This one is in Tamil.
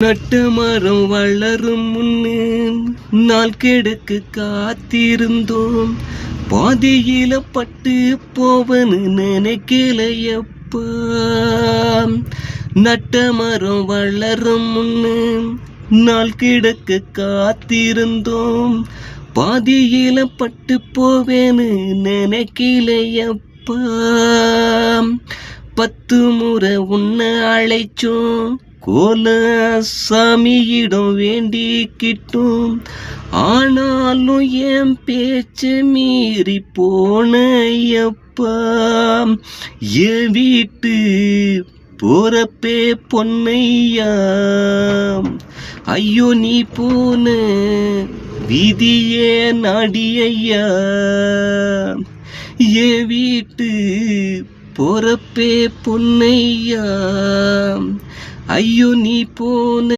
நட்ட மரம் வளரும் முன்னே நாள் கெடுக்கு காத்திருந்தோம். பாதியில பட்டு போவன்னு நினைக்கலையப்பா. நட்ட மரம் வளரும் முன்னே நாள் கிடக்கு காத்திருந்தோம். பாதியில பட்டு போவேன்னு நினைக்கலையப்பா. 10 முறை உன்னை அழைச்சோம், கோல சாமியிடம் வேண்டிக்கிட்டும். ஆனாலும் என் பேச்ச மீறி போனையப்பா. என் வீட்டு போறப்பே பொன்னையா, ஐயோ நீ போன விதியே நாடியையா. என் வீட்டு போறப்பே பொன்னையா, ஐயோ நீ போன